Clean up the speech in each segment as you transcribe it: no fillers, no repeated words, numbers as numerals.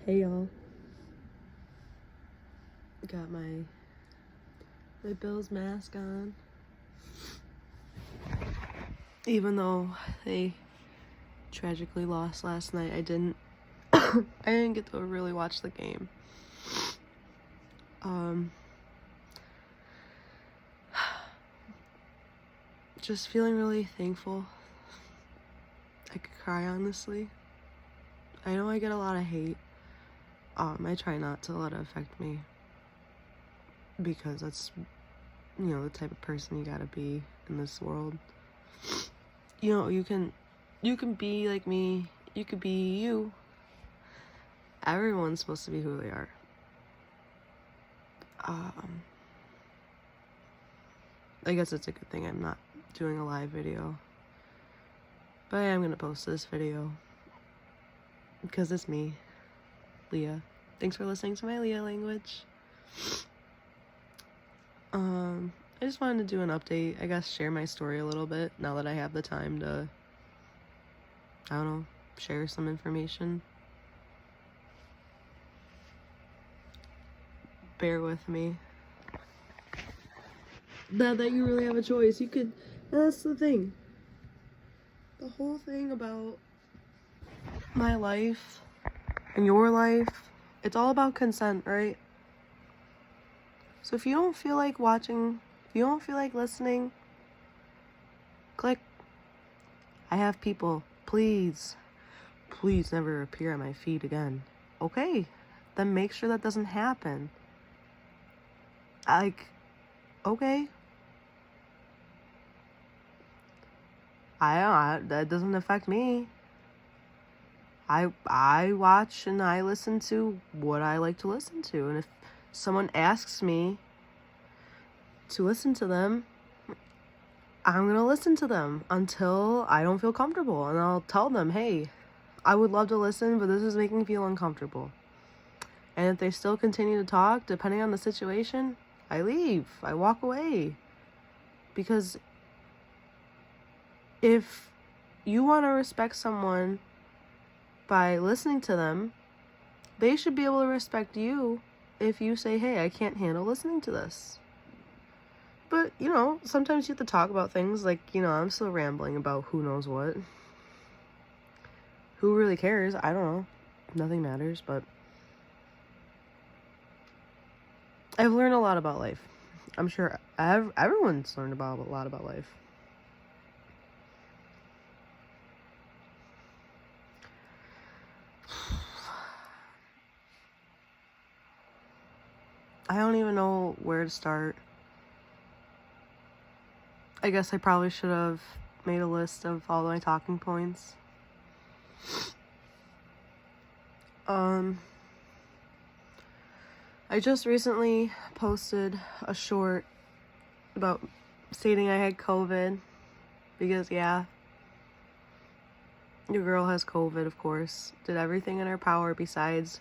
Hey y'all. Got my Bills mask on. Even though they tragically lost last night, I didn't get to really watch the game. Just feeling really thankful. I could cry, honestly. I know I get a lot of hate. I try not to let it affect me, because that's, the type of person you gotta be in this world. You can be like me, you could be you. Everyone's supposed to be who they are. I guess it's a good thing I'm not doing a live video, but I am gonna post this video because it's me, Leah. Thanks for listening to my Leah language. I just wanted to do an update, I guess share my story a little bit now that I have the time to, I don't know, share some information. Bear with me. Not that you really have a choice. You could, that's the thing. The whole thing about my life and your life, it's all about consent, right? So if you don't feel like watching, if you don't feel like listening, click. I have people. Please never appear on my feed again. Okay, then make sure that doesn't happen. Okay. That doesn't affect me. I watch and I listen to what I like to listen to, and if someone asks me to listen to them, I'm gonna listen to them until I don't feel comfortable, and I'll tell them, hey, I would love to listen, but this is making me feel uncomfortable. And if they still continue to talk, depending on the situation, I leave. I walk away. Because if you want to respect someone by listening to them, they should be able to respect you if you say, hey, I can't handle listening to this. But, sometimes you have to talk about things like, I'm still rambling about who knows what. Who really cares? I don't know. Nothing matters, but I've learned a lot about life. I'm sure everyone's learned a lot about life. I don't even know where to start. I guess I probably should have made a list of all my talking points. I just recently posted a short about stating I had COVID, because yeah, your girl has COVID, of course. Did everything in her power besides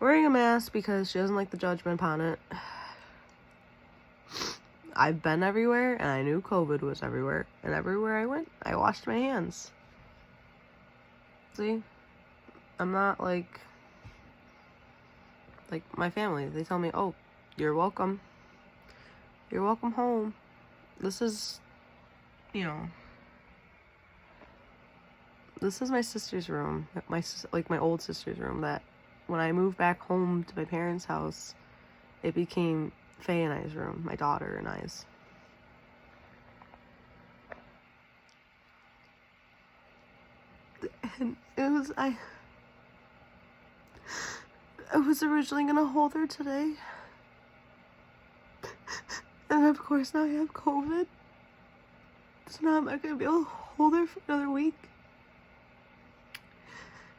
wearing a mask because she doesn't like the judgment upon it. I've been everywhere, and I knew COVID was everywhere, and everywhere I went, I washed my hands. See? I'm not like my family. They tell me, oh, you're welcome. You're welcome home. This is, this is my sister's room, my old sister's room, that when I moved back home to my parents' house, it became Faye and I's room, my daughter and I's. And I was originally gonna hold her today. And of course now I have COVID. So now I'm not gonna be able to hold her for another week.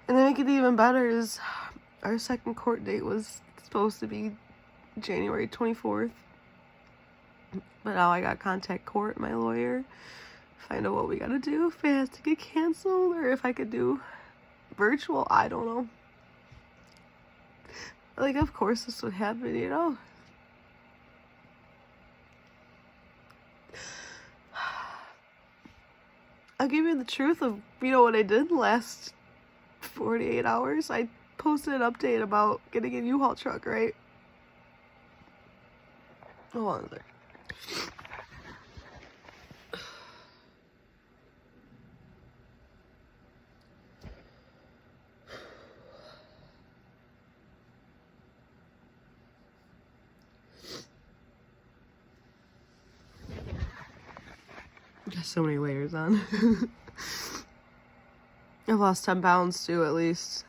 And to make it even better is our second court date was supposed to be January 24th. But now I got contact court, my lawyer, find out what we gotta do, if it has to get canceled or if I could do virtual. I don't know. Of course this would happen, I'll give you the truth of, what I did the last 48 hours. I posted an update about getting a U-Haul truck, right? Hold on a sec. Got so many layers on. I've lost 10 pounds too, at least.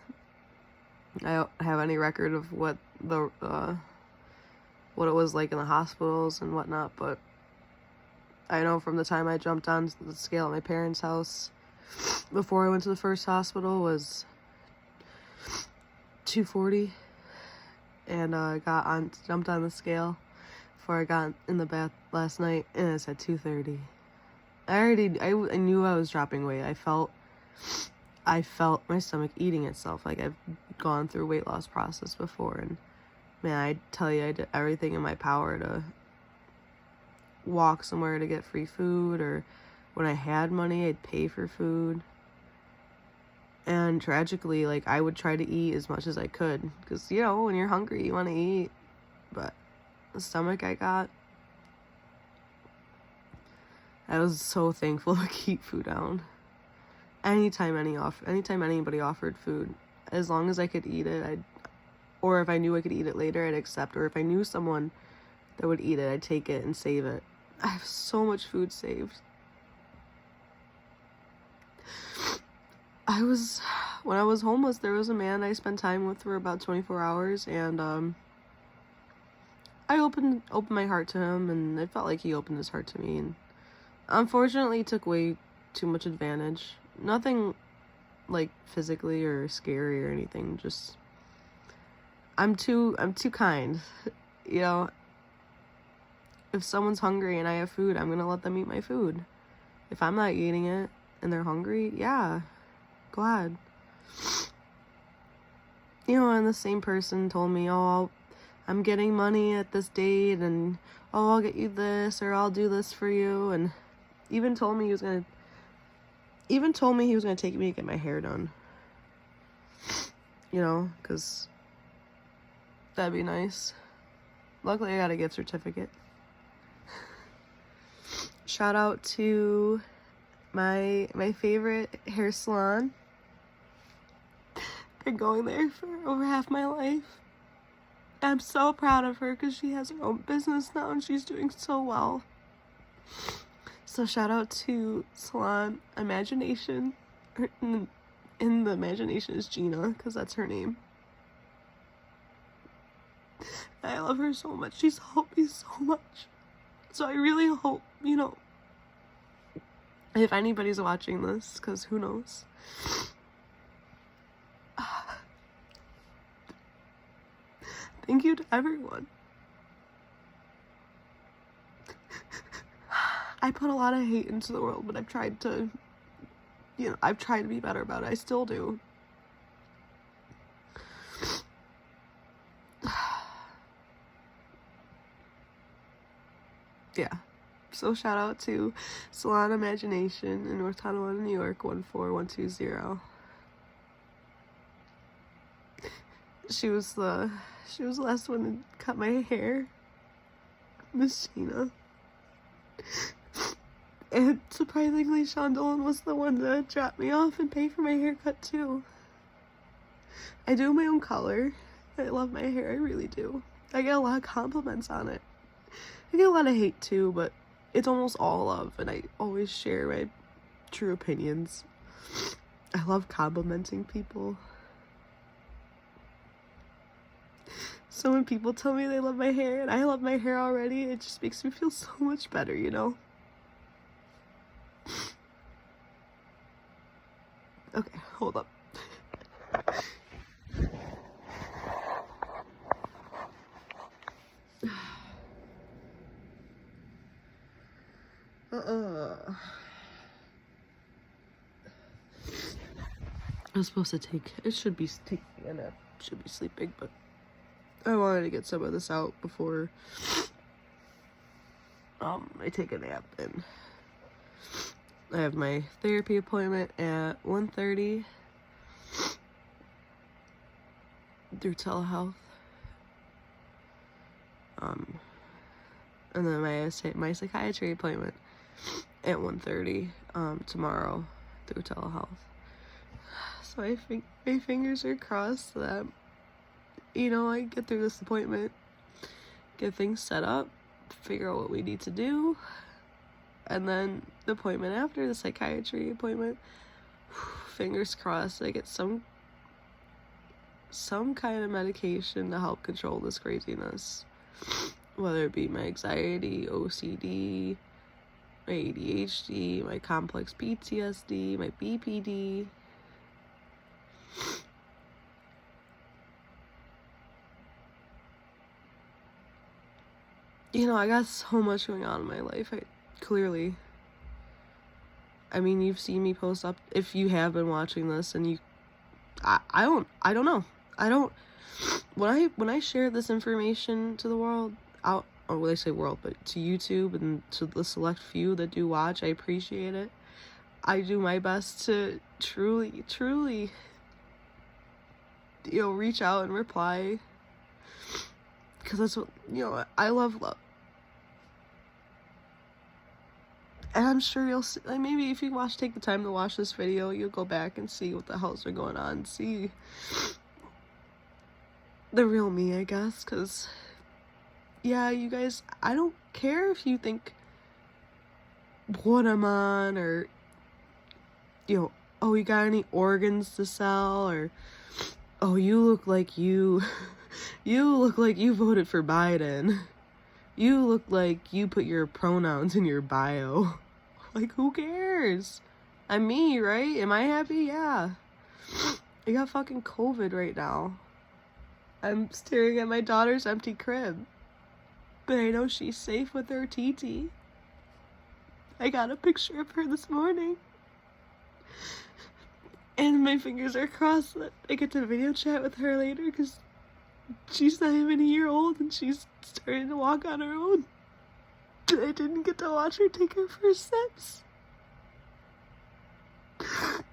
I don't have any record of what the what it was like in the hospitals and whatnot, but I know from the time I jumped on the scale at my parents' house before I went to the first hospital was 240, and jumped on the scale before I got in the bath last night, and it said 230. I knew I was dropping weight. I felt my stomach eating itself. Like, I've gone through a weight loss process before, and man, I tell you, I did everything in my power to walk somewhere to get free food, or when I had money, I'd pay for food. And tragically, like, I would try to eat as much as I could, because, you know, when you're hungry, you want to eat. But the stomach I got, I was so thankful to keep food down. Anytime anybody offered food, as long as I could eat it, or if I knew I could eat it later, I'd accept. Or if I knew someone that would eat it, I'd take it and save it. I have so much food saved. When I was homeless, there was a man I spent time with for about 24 hours, and I opened my heart to him, and it felt like he opened his heart to me, and unfortunately he took way too much advantage. Nothing like physically or scary or anything, just I'm too kind. You know, if someone's hungry and I have food, I'm gonna let them eat my food. If I'm not eating it and they're hungry, yeah, go ahead. You know, and the same person told me, oh, I'm getting money at this date, and oh, I'll get you this, or I'll do this for you, and even told me he was gonna take me to get my hair done. You know, because that'd be nice. Luckily, I got a gift certificate. Shout out to my favorite hair salon. Been going there for over half my life. I'm so proud of her because she has her own business now and she's doing so well. So shout out to Salon Imagination. In the imagination is Gina, because that's her name. I love her so much. She's helped me so much. So I really hope, you know, if anybody's watching this, because who knows. Thank you to everyone. I put a lot of hate into the world, but I've tried to be better about it. I still do. Yeah. So shout out to Salon Imagination in North Tonawanda, New York, 14120. She was the last one to cut my hair. Miss Gina. And surprisingly, Sean Dolan was the one to drop me off and pay for my haircut too. I do my own color. I love my hair, I really do. I get a lot of compliments on it. I get a lot of hate too, but it's almost all love, and I always share my true opinions. I love complimenting people. So when people tell me they love my hair, and I love my hair already, it just makes me feel so much better, you know? Okay, hold up. I was supposed to taking a nap, should be sleeping, but I wanted to get some of this out before I take a nap, and I have my therapy appointment at 1:30, through telehealth. And then my psychiatry appointment at 1:30 tomorrow through telehealth. So I think my fingers are crossed that, you know, I get through this appointment, get things set up, figure out what we need to do, and then the appointment after, the psychiatry appointment, fingers crossed, I get some kind of medication to help control this craziness. Whether it be my anxiety, OCD, my ADHD, my complex PTSD, my BPD. You know, I got so much going on in my life. I mean, you've seen me post up, if you have been watching this, and I don't know. When I share this information to the world, or when I say world, but to YouTube and to the select few that do watch, I appreciate it. I do my best to truly, you know, reach out and reply, because that's what, you know, I love love. And I'm sure you'll see, like, maybe if you take the time to watch this video, you'll go back and see what the hell's been going on, see the real me, I guess, because, yeah, you guys, I don't care if you think what I'm on, or, you know, oh, you got any organs to sell, or, oh, you look like you voted for Biden. You look like you put your pronouns in your bio. Like, who cares? I'm me, right? Am I happy? Yeah. I got fucking COVID right now. I'm staring at my daughter's empty crib, but I know she's safe with her TT. I got a picture of her this morning, and my fingers are crossed that I get to video chat with her later, because she's not even a year old and she's starting to walk on her own. But I didn't get to watch her take her first steps. But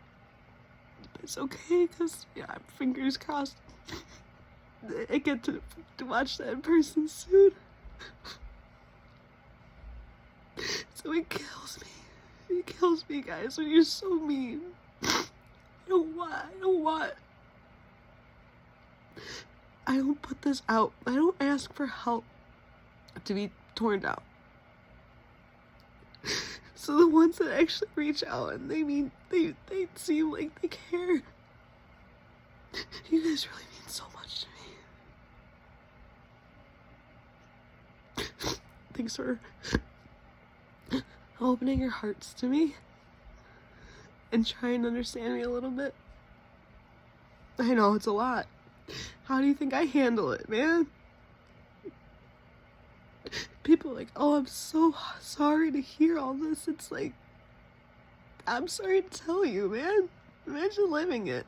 it's okay, because, yeah, fingers crossed, I get to watch that in person soon. So it kills me. It kills me, guys, when you're so mean. I don't want. I don't put this out. I don't ask for help to be torn down. So the ones that actually reach out and they seem like they care. You guys really mean so much to me. Thanks for opening your hearts to me and trying to understand me a little bit. I know it's a lot. How do you think I handle it, man? People are like, oh, I'm so sorry to hear all this. It's like, I'm sorry to tell you, man. Imagine living it.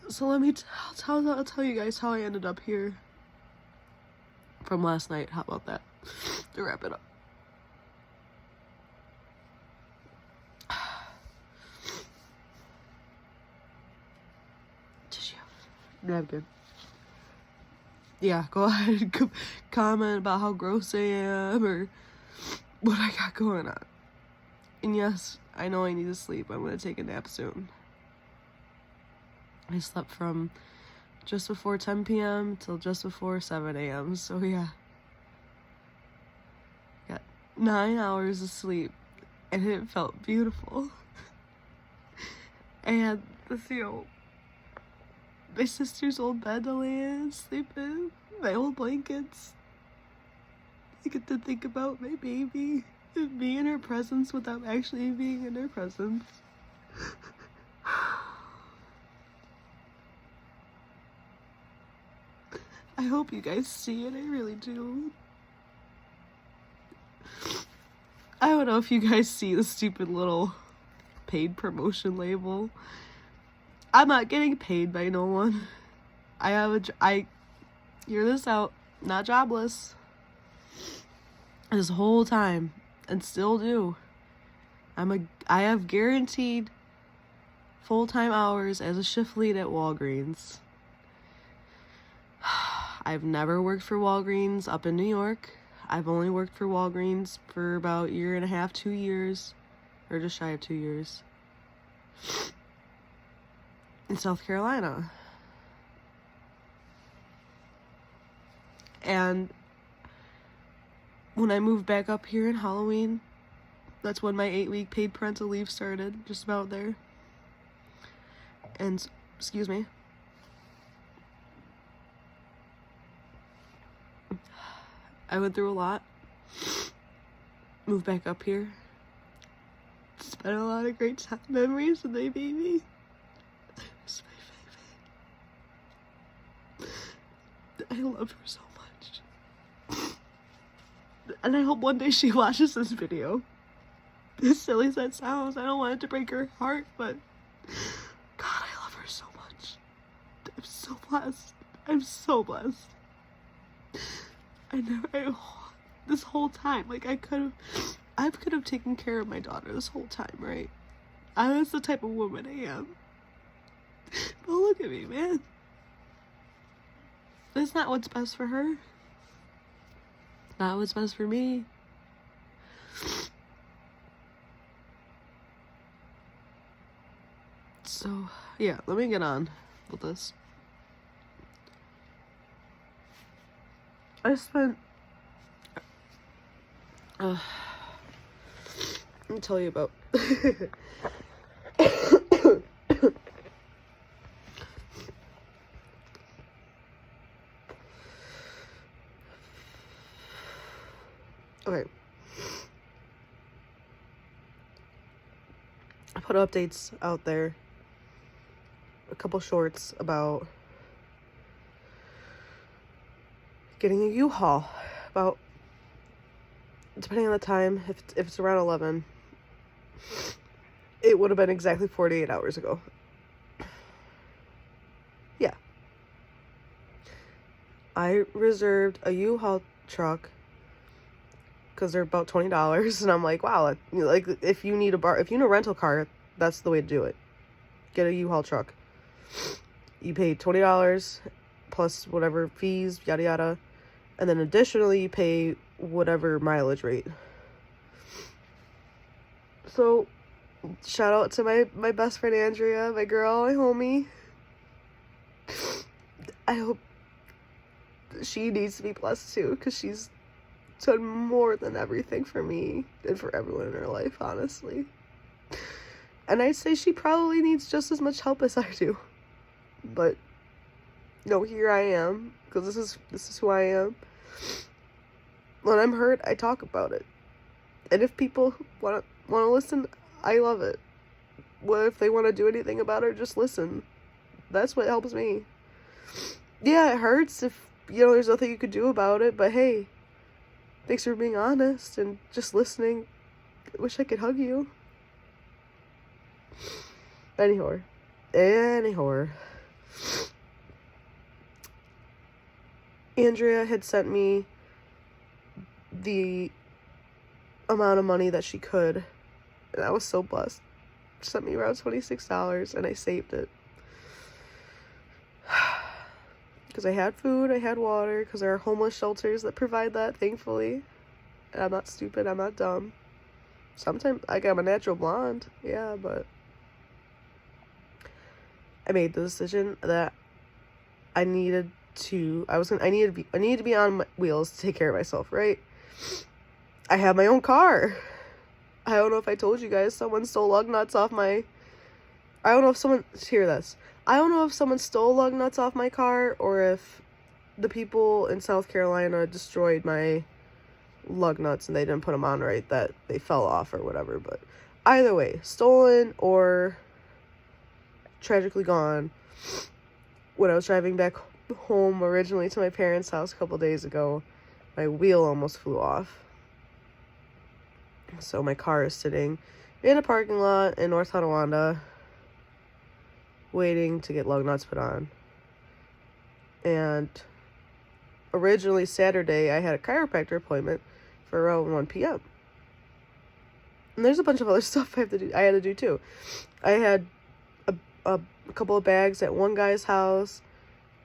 So I'll tell you guys how I ended up here from last night. How about that? To wrap it up. Yeah, I'm good. Yeah, go ahead and comment about how gross I am or what I got going on. And yes, I know I need to sleep. I'm gonna take a nap soon. I slept from just before 10 p.m. till just before 7 a.m. So yeah. Got 9 hours of sleep and it felt beautiful. I had this, you know, my sister's old bed to lay in, sleep in, my old blankets. I get to think about my baby and be in her presence without actually being in her presence. I hope you guys see it, I really do. I don't know if you guys see the stupid little paid promotion label. I'm not getting paid by no one. I hear this out, not jobless. This whole time, and still do. I have guaranteed full-time hours as a shift lead at Walgreens. I've never worked for Walgreens up in New York. I've only worked for Walgreens for about 1.5 to 2 years, or just shy of 2 years, in South Carolina. And when I moved back up here in Halloween, that's when my 8-week paid parental leave started, just about there. And, excuse me. I went through a lot. Moved back up here. Spent a lot of great memories with my baby. It's my favorite. I love her so much. And I hope one day she watches this video. As silly as that sounds, I don't want it to break her heart, but God, I love her so much. I'm so blessed. I'm so blessed. This whole time, like, I could have taken care of my daughter this whole time, right? That's the type of woman I am. But look at me, man. That's not what's best for her. Not what's best for me. So, yeah, let me get on with this. I spent, let me tell you about, okay, I put updates out there, a couple shorts about getting a U-Haul, about, depending on the time, if it's around 11, it would have been exactly 48 hours ago. Yeah. I reserved a U-Haul truck because they're about $20, and I'm like, wow, like, if you need a rental car, that's the way to do it. Get a U-Haul truck. You pay $20 plus whatever fees, yada yada. And then additionally, you pay whatever mileage rate. So, shout out to my best friend Andrea, my girl, my homie. I hope she needs to be blessed too, because she's done more than everything for me and for everyone in her life, honestly. And I'd say she probably needs just as much help as I do. But, no, here I am, because this is who I am. When I'm hurt, I talk about it. And if people want to listen, I love it. Well, if they want to do anything about it, just listen. That's what helps me. Yeah, it hurts if, there's nothing you could do about it, but hey, thanks for being honest and just listening. I wish I could hug you. Anywhore. Andrea had sent me the amount of money that she could, and I was so blessed. She sent me around $26, and I saved it. Because I had food, I had water, because there are homeless shelters that provide that, thankfully. And I'm not stupid, I'm not dumb. Sometimes, I'm a natural blonde, yeah, but I made the decision that I needed to be on my wheels to take care of myself, right? I have my own car. I don't know if I told you guys, someone stole lug nuts off my, I don't know if someone stole lug nuts off my car, or if the people in South Carolina destroyed my lug nuts and they didn't put them on right, that they fell off or whatever, but either way, stolen or tragically gone. When I was driving back home originally to my parents' house a couple days ago, my wheel almost flew off. So my car is sitting in a parking lot in North Tonawanda, waiting to get lug nuts put on. And originally Saturday, I had a chiropractor appointment for around 1 p.m. And there's a bunch of other stuff I had to do too. I had a a couple of bags at one guy's house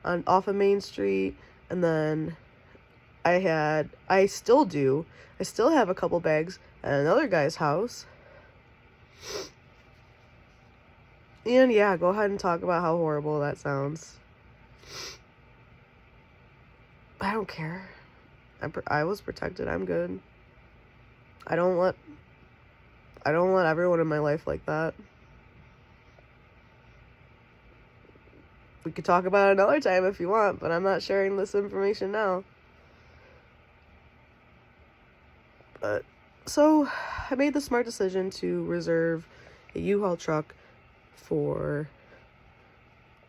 off of Main Street, and then I still have a couple bags at another guy's house. And yeah, go ahead and talk about how horrible that sounds. I don't care. I was protected. I'm good. I don't let everyone in my life like that. We could talk about it another time if you want, but I'm not sharing this information now. But so I made the smart decision to reserve a U-Haul truck for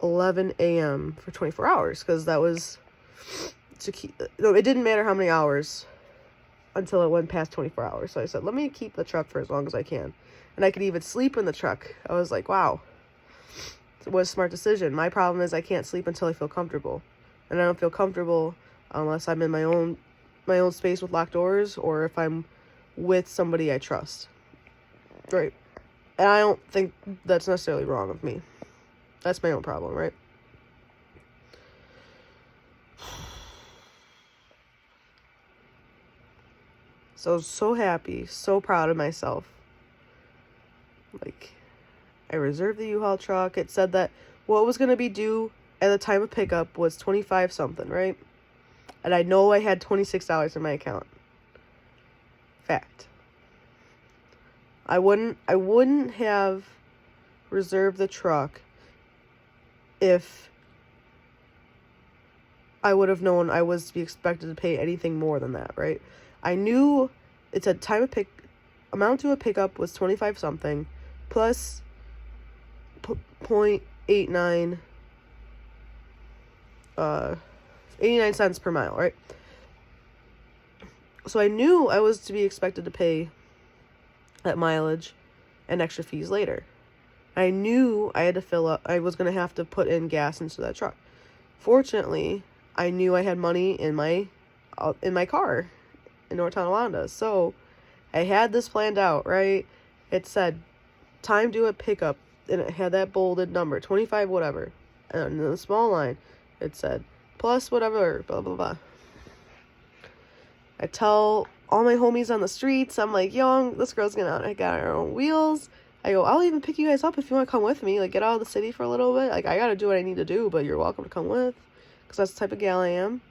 11 a.m. for 24 hours, because that was to keep, no, it didn't matter how many hours until it went past 24 hours. So I said, let me keep the truck for as long as I can. And I could even sleep in the truck. I was like, wow, it was a smart decision. My problem is I can't sleep until I feel comfortable. And I don't feel comfortable unless I'm in my own space with locked doors, or if I'm with somebody I trust. Right. And I don't think that's necessarily wrong of me. That's my own problem, right? So happy, so proud of myself. Like, I reserved the U-Haul truck. It said that what was going to be due at the time of pickup was 25 something, right? And I know I had $26 in my account. Fact. I wouldn't have reserved the truck if I would have known I was to be expected to pay anything more than that, right? I knew it said amount to a pickup was 25 something plus 0.89 89 cents per mile, right? So I knew I was to be expected to pay that mileage and extra fees later. I knew I had to fill up, I was going to have to put in gas into that truck. Fortunately, I knew I had money in my car in North Tonawanda. So I had this planned out, right? It said time due at pickup, and it had that bolded number, 25 whatever. And in the small line, it said plus whatever, blah, blah, blah. I tell all my homies on the streets, I'm like, yo, this girl's gonna got her own wheels. I go, I'll even pick you guys up if you want to come with me. Like, get out of the city for a little bit. Like, I gotta do what I need to do, but you're welcome to come with. Because that's the type of gal I am.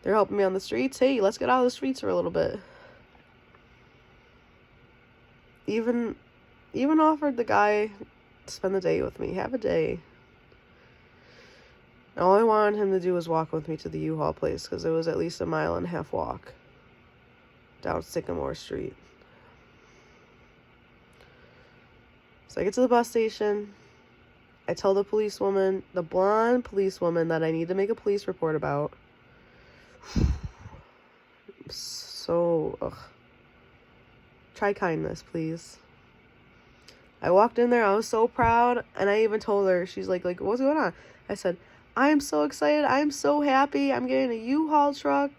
They're helping me on the streets. Hey, let's get out of the streets for a little bit. Even offered the guy to spend the day with me. Have a day. And all I wanted him to do was walk with me to the U-Haul place, because it was at least a 1.5 mile walk down Sycamore Street. So I get to the bus station. I tell the policewoman, the blonde policewoman, that I need to make a police report about. Try kindness, please. I walked in there, I was so proud, and I even told her, she's like, what's going on? I said, I am so excited, I am so happy, I'm getting a U-Haul truck.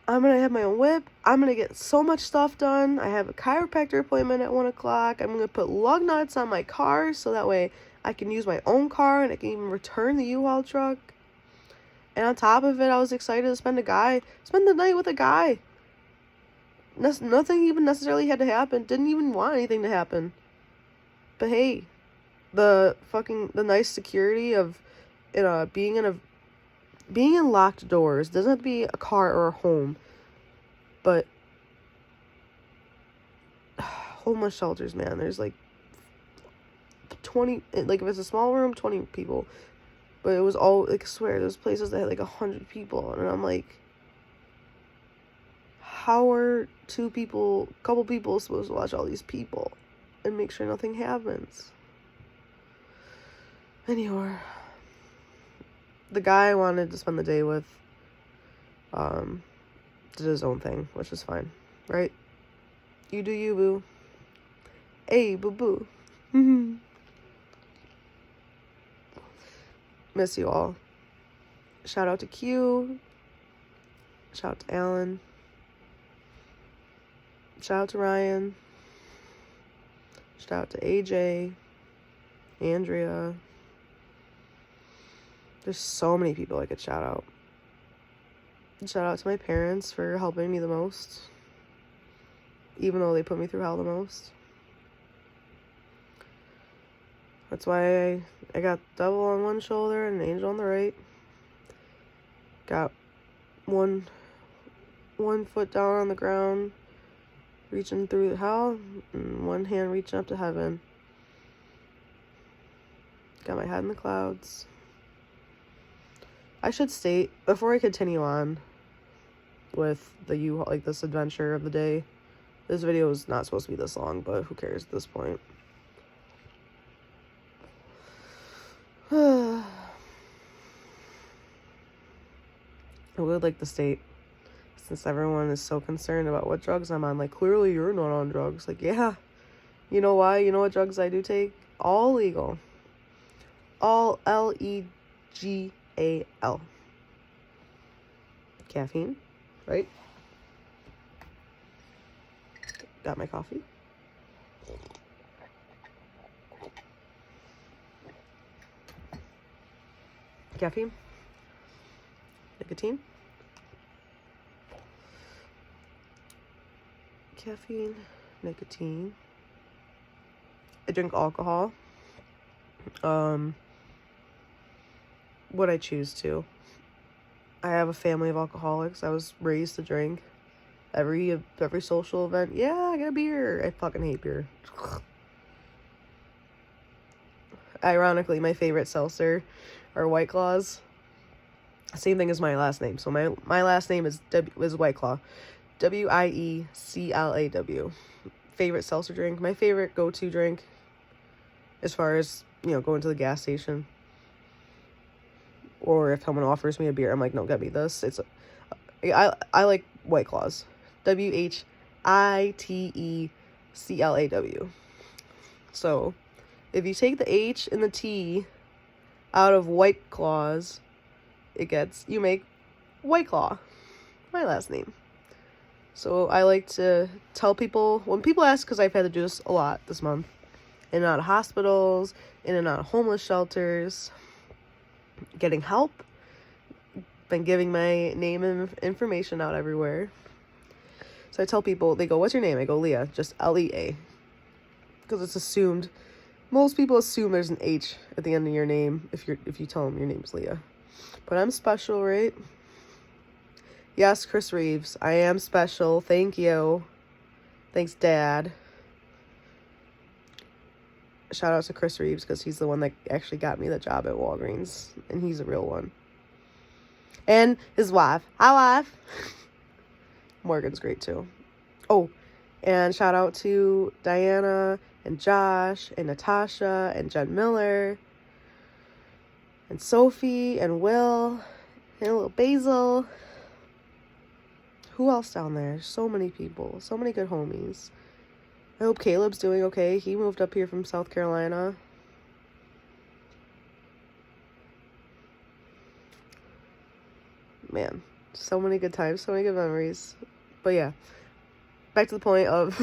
I'm going to have my own whip. I'm going to get so much stuff done. I have a chiropractor appointment at 1 o'clock. I'm going to put lug nuts on my car so that way I can use my own car and I can even return the U-Haul truck. And on top of it, I was excited to spend the night with a guy. Nothing even necessarily had to happen. Didn't even want anything to happen. But hey, the nice security of being in locked doors, doesn't have to be a car or a home, but homeless shelters, man, there's like 20, like if it's a small room, 20 people, but it was all, like, I swear, there's places that had like 100 people, and I'm like, how are a couple people supposed to watch all these people and make sure nothing happens? Anyway, the guy I wanted to spend the day with did his own thing, which is fine, right? You do you, boo. Hey, boo-boo. Miss you all. Shout out to Q. Shout out to Alan. Shout out to Ryan. Shout out to AyJay. Andrea. There's so many people I could shout out. Shout out to my parents for helping me the most, even though they put me through hell the most. That's why I got devil on one shoulder and an angel on the right. Got one foot down on the ground, reaching through hell, and one hand reaching up to heaven. Got my head in the clouds. I should state, before I continue on with this adventure of the day, this video is not supposed to be this long, but who cares at this point. I would like to state, since everyone is so concerned about what drugs I'm on, like, clearly you're not on drugs. Like, yeah. You know why? You know what drugs I do take? All legal. All legal. Caffeine, right? Got my coffee. Caffeine. Nicotine. Caffeine. Nicotine. I drink alcohol. What I choose to. I have a family of alcoholics. I was raised to drink. Every social event, yeah, I got a beer. I fucking hate beer. Ironically, my favorite seltzer are White Claws. Same thing as my last name. So my last name is White Claw. Wieclaw. Favorite seltzer drink. My favorite go-to drink, as far as, going to the gas station. Or if someone offers me a beer, I'm like, no, get me this. I like White Claws. WHITECLAW. So, if you take the H and the T out of White Claws, you make White Claw. My last name. So, I like to tell people, when people ask, because I've had to do this a lot this month, in and out of hospitals, in and out of homeless shelters, getting help, been giving my name and information out everywhere. So I tell people, they go, what's your name? I go, Leah, just Lea. Because it's assumed, most people assume there's an H at the end of your name if you tell them your name's Leah. But I'm special, right? Yes, Chris Reeves, I am special. Thank you. Thanks, Dad. Shout out to Chris Reeves, because he's the one that actually got me the job at Walgreens, and he's a real one. And his wife. Hi, wife. Morgan's great too. Oh, and shout out to Diana and Josh and Natasha and Jen Miller and Sophie and Will and little Basil. Who else down there? So many people. So many good homies. I hope Caleb's doing okay. He moved up here from South Carolina. Man, so many good times, so many good memories. But yeah, back to the point of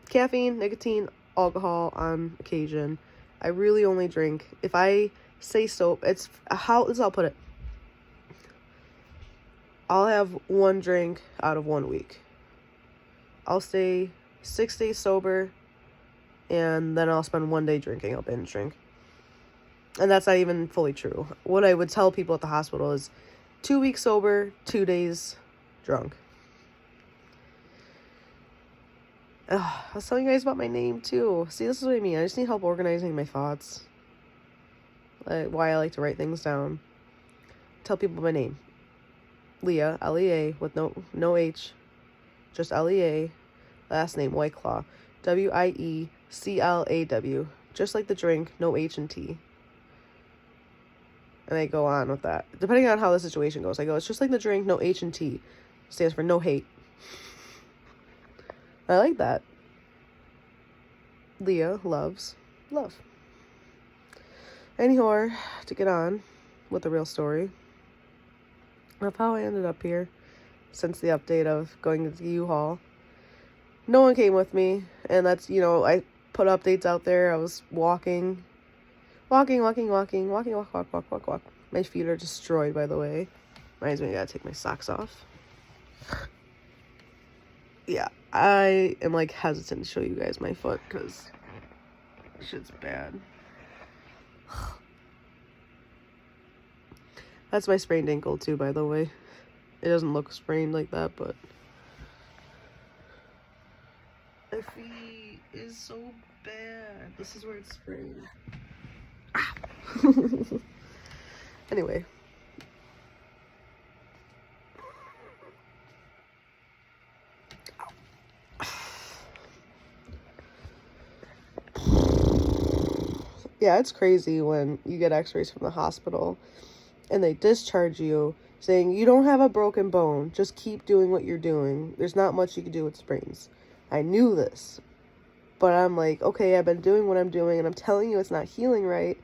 caffeine, nicotine, alcohol on occasion. I really only drink, if I say soap, this is how I'll put it. I'll have one drink out of 1 week. I'll stay 6 days sober, and then I'll spend 1 day drinking. I'll binge drink. And that's not even fully true. What I would tell people at the hospital is 2 weeks sober, 2 days drunk. I was telling you guys about my name too. See, this is what I mean. I just need help organizing my thoughts. Why I like to write things down. Tell people my name. Leah, Lea, with no H. Just Lea. Last name, White Claw. Wieclaw. Just like the drink, no H and T. And I go on with that. Depending on how the situation goes, I go, it's just like the drink, no H and T. Stands for no hate. I like that. Leah loves love. Anywhore, to get on with the real story of how I ended up here since the update of going to the U-Haul. No one came with me, and that's, put updates out there. I was walking. Walk. My feet are destroyed, by the way. Reminds me I gotta take my socks off. Yeah, I am like hesitant to show you guys my foot because shit's bad. That's my sprained ankle too, by the way. It doesn't look sprained like that, but my feet is so bad. This is where it's sprained. Anyway. Yeah, it's crazy when you get x-rays from the hospital and they discharge you saying you don't have a broken bone. Just keep doing what you're doing. There's not much you can do with sprains. I knew this, but I'm like, okay, I've been doing what I'm doing and I'm telling you it's not healing right.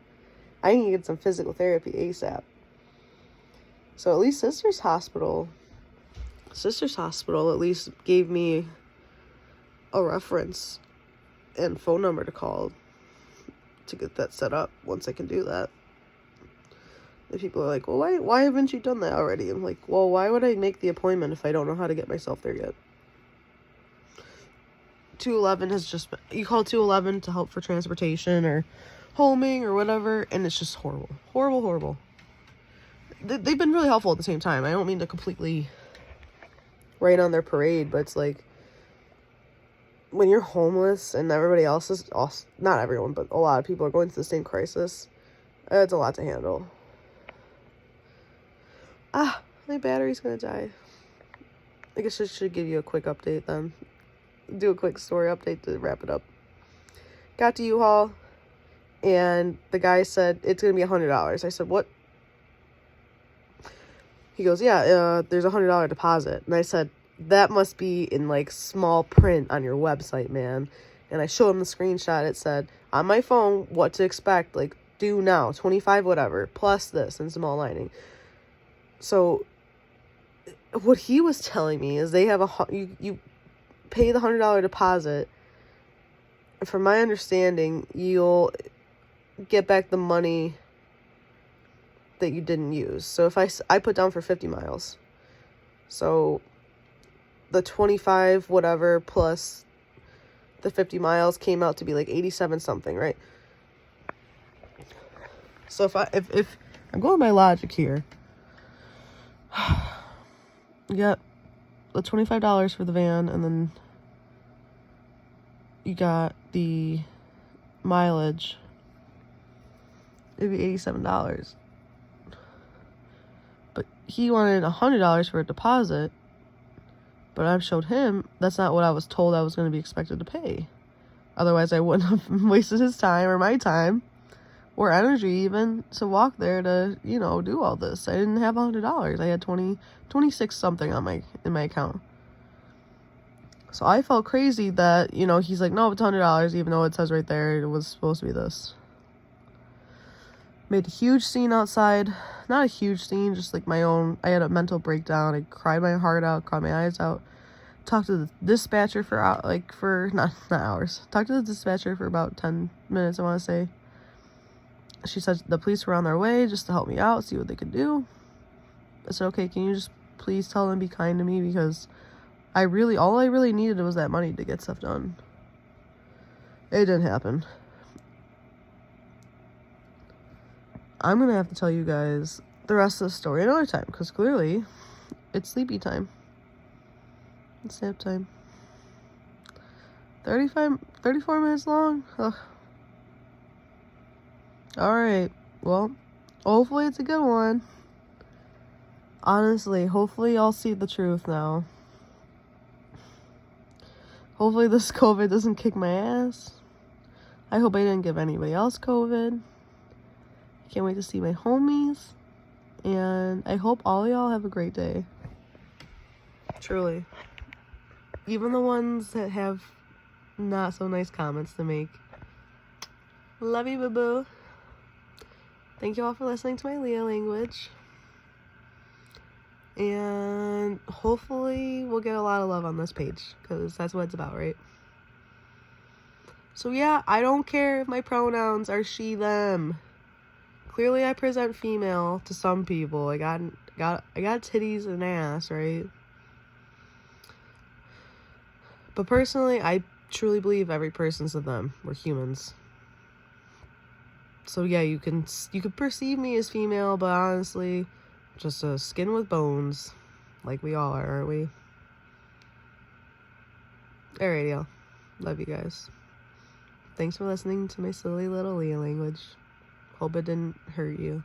I need to get some physical therapy ASAP. So at least Sister's Hospital at least gave me a reference and phone number to call to get that set up once I can do that. And people are like, well, why haven't you done that already? I'm like, well, why would I make the appointment if I don't know how to get myself there yet? 211 has just been, you call 211 to help for transportation or homing or whatever, and it's just horrible. They've been really helpful at the same time. I don't mean to completely rain on their parade, but it's like when you're homeless and everybody else is also, not everyone, but a lot of people are going through the same crisis, it's a lot to handle. My battery's gonna die. I guess I should give you a quick update then. Do a quick story update to wrap it up. Got to U-Haul, and the guy said, it's gonna be $100. I said, what? He goes, yeah, there's a $100 deposit. And I said, that must be in like small print on your website, man. And I showed him the screenshot. It said on my phone what to expect, like due now, 25 whatever, plus this and small lining. So what he was telling me is they have you pay the $100 deposit. From my understanding, you'll get back the money that you didn't use. So if I put down for 50 miles, so the 25 whatever plus the 50 miles came out to be like 87 something, right? So if I'm going by logic here, you got the $25 for the van, and then you got the mileage, it'd be $87. But he wanted $100 for a deposit, but I showed him that's not what I was told I was going to be expected to pay. Otherwise, I wouldn't have wasted his time or my time or energy even to walk there to, do all this. I didn't have $100. I had 26 something in my account. So I felt crazy that, he's like, no, it's $100, even though it says right there it was supposed to be this. Made a huge scene outside. Not a huge scene, just like my own. I had a mental breakdown. I cried my heart out, cried my eyes out. Talked to the dispatcher for not hours. Talked to the dispatcher for about 10 minutes, I want to say. She said the police were on their way just to help me out, see what they could do. I said, okay, can you just please tell them be kind to me, because all I really needed was that money to get stuff done. It didn't happen. I'm gonna have to tell you guys the rest of the story another time, because clearly it's sleepy time. It's nap time. 34 minutes long? Ugh. Alright, well, hopefully it's a good one. Honestly, hopefully y'all see the truth now. Hopefully this COVID doesn't kick my ass. I hope I didn't give anybody else COVID. I can't wait to see my homies. And I hope all y'all have a great day. Truly. Even the ones that have not so nice comments to make. Love you, boo-boo. Thank you all for listening to my Leo language. And hopefully we'll get a lot of love on this page, because that's what it's about, right? So yeah, I don't care if my pronouns are she, them. Clearly I present female to some people. I got titties and ass, right? But personally, I truly believe every person's a them. We're humans. So yeah, you can perceive me as female, but honestly, just a skin with bones, like we all are, aren't we? Alright, y'all. Love you guys. Thanks for listening to my silly little Leah language. Hope it didn't hurt you.